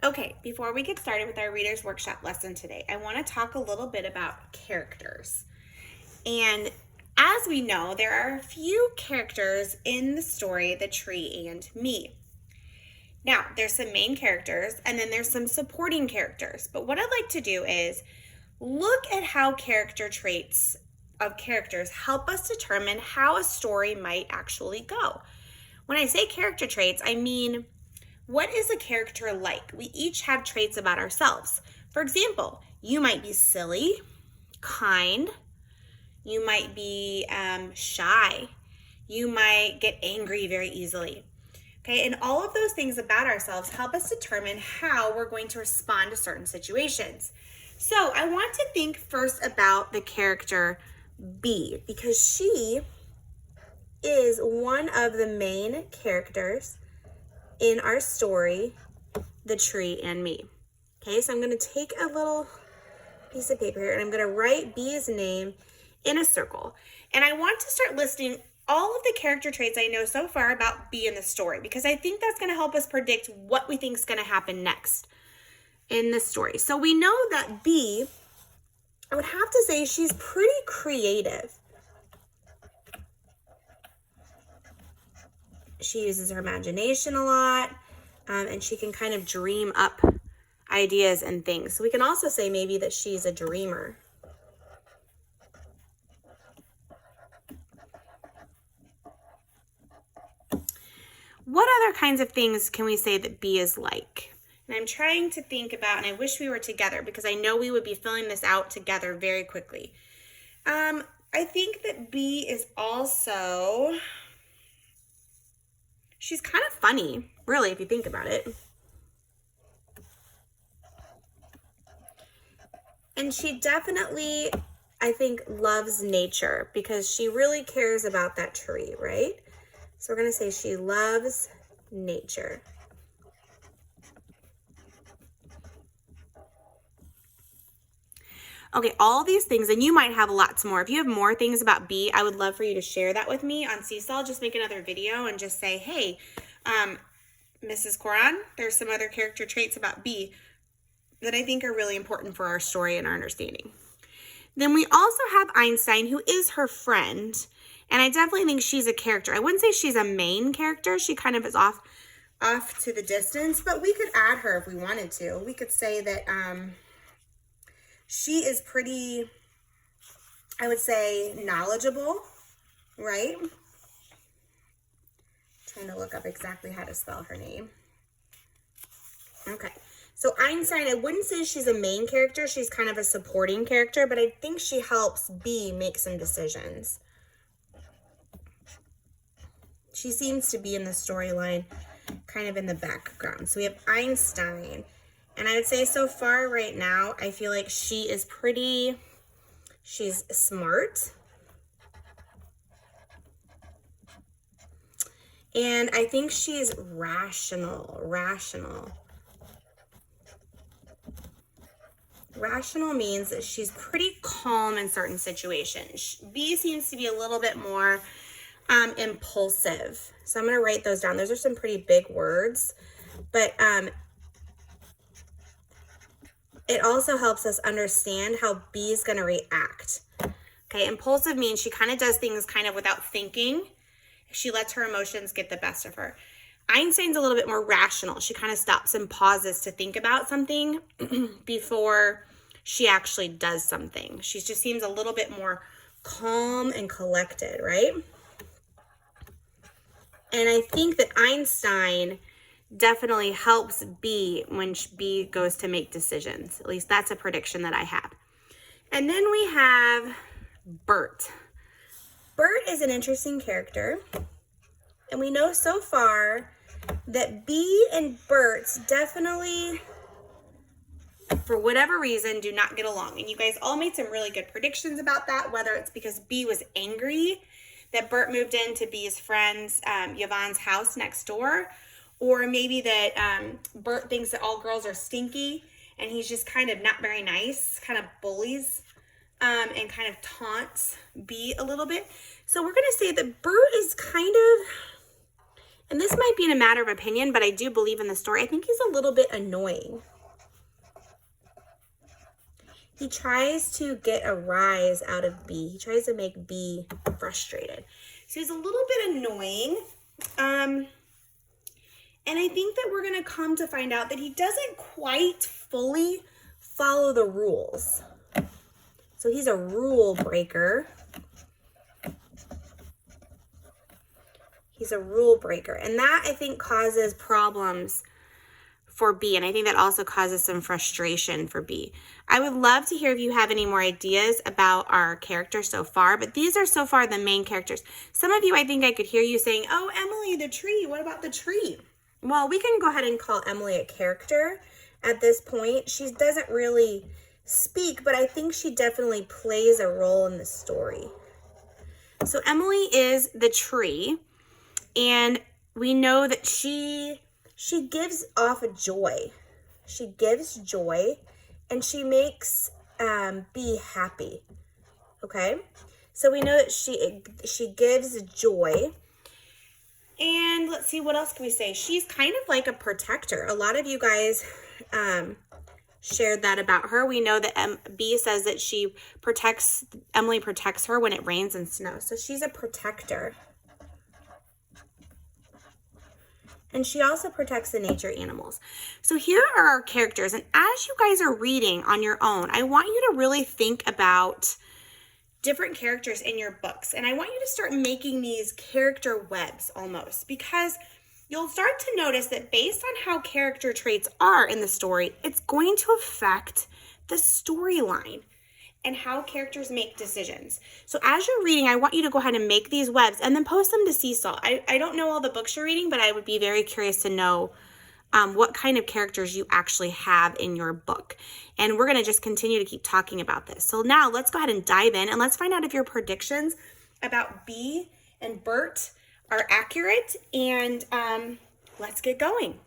Okay, before we get started with our Reader's Workshop lesson today, I want to talk a little bit about characters. And as we know, there are a few characters in the story, The Tree and Me. Now, there's some main characters and then there's some supporting characters. But what I'd like to do is look at how character traits of characters help us determine how a story might actually go. When I say character traits, I mean, what is a character like? We each have traits about ourselves. For example, you might be silly, kind, you might be shy, you might get angry very easily. Okay, and all of those things about ourselves help us determine how we're going to respond to certain situations. So I want to think first about the character B, because she is one of the main characters in our story, The Tree and Me. Okay, so I'm going to take a little piece of paper here and I'm going to write B's name in a circle. And I want to start listing all of the character traits I know so far about B in the story, because I think that's going to help us predict what we think is going to happen next in the story. So we know that B, I would have to say she's pretty creative. She uses her imagination a lot, and she can kind of dream up ideas and things. So we can also say maybe that she's a dreamer. What other kinds of things can we say that B is like? And I'm trying to think about, and I wish we were together because I know we would be filling this out together very quickly. I think that B is also, she's kind of funny, really, if you think about it. And she definitely, I think, loves nature because she really cares about that tree, right? So we're going to say she loves nature. Okay, all these things, and you might have lots more. If you have more things about B, I would love for you to share that with me on Seesaw. Just make another video and just say, hey, Mrs. Coran, there's some other character traits about B that I think are really important for our story and our understanding. Then we also have Einstein, who is her friend, and I definitely think she's a character. I wouldn't say she's a main character. She kind of is off to the distance, but we could add her if we wanted to. We could say that she is pretty, I would say, knowledgeable, right? I'm trying to look up exactly how to spell her name. Okay. So Einstein, I wouldn't say she's a main character. She's kind of a supporting character, but I think she helps B make some decisions. She seems to be in the storyline kind of in the background. So we have Einstein. And I would say so far right now, I feel like she is she's smart. And I think she's rational. Rational means that she's pretty calm in certain situations. B seems to be a little bit more impulsive. So I'm going to write those down. Those are some pretty big words, but it also helps us understand how B is going to react. Okay, impulsive means she kind of does things kind of without thinking. She lets her emotions get the best of her. Einstein's a little bit more rational. She kind of stops and pauses to think about something before she actually does something. She just seems a little bit more calm and collected, right? And I think that Einstein definitely helps B when B goes to make decisions. At least that's a prediction that I have. And then we have Bert. Bert is an interesting character. And we know so far that B and Bert definitely, for whatever reason, do not get along. And you guys all made some really good predictions about that, whether it's because B was angry that Bert moved into B's friend's, Yvonne's house next door, or maybe that Bert thinks that all girls are stinky and he's just kind of not very nice, kind of bullies and kind of taunts B a little bit. So we're going to say that Bert is kind of And this might be in a matter of opinion, but I do believe in the story. I think he's a little bit annoying. He tries to get a rise out of B. He tries to make B frustrated. So he's a little bit annoying. And I think that we're going to come to find out that he doesn't quite fully follow the rules. So he's a rule breaker. He's a rule breaker. And that, I think, causes problems for B. And I think that also causes some frustration for B. I would love to hear if you have any more ideas about our characters so far, but these are so far the main characters. Some of you, I think I could hear you saying, oh, Emily, the tree. What about the tree? Well, we can go ahead and call Emily a character at this point. She doesn't really speak, but I think she definitely plays a role in the story. So Emily is the tree, and we know that she gives off a joy. She gives joy, and she makes B happy. Okay? So we know that she gives joy. And let's see, what else can we say? She's kind of like a protector. A lot of you guys shared that about her. We know that B says that Emily protects her when it rains and snows. So she's a protector. And she also protects the nature animals. So here are our characters. And as you guys are reading on your own, I want you to really think about different characters in your books. And I want you to start making these character webs almost, because you'll start to notice that based on how character traits are in the story, it's going to affect the storyline and how characters make decisions. So as you're reading, I want you to go ahead and make these webs and then post them to Seesaw. I don't know all the books you're reading, but I would be very curious to know what kind of characters you actually have in your book. And we're going to just continue to keep talking about this. So now let's go ahead and dive in and let's find out if your predictions about B and Bert are accurate. And let's get going.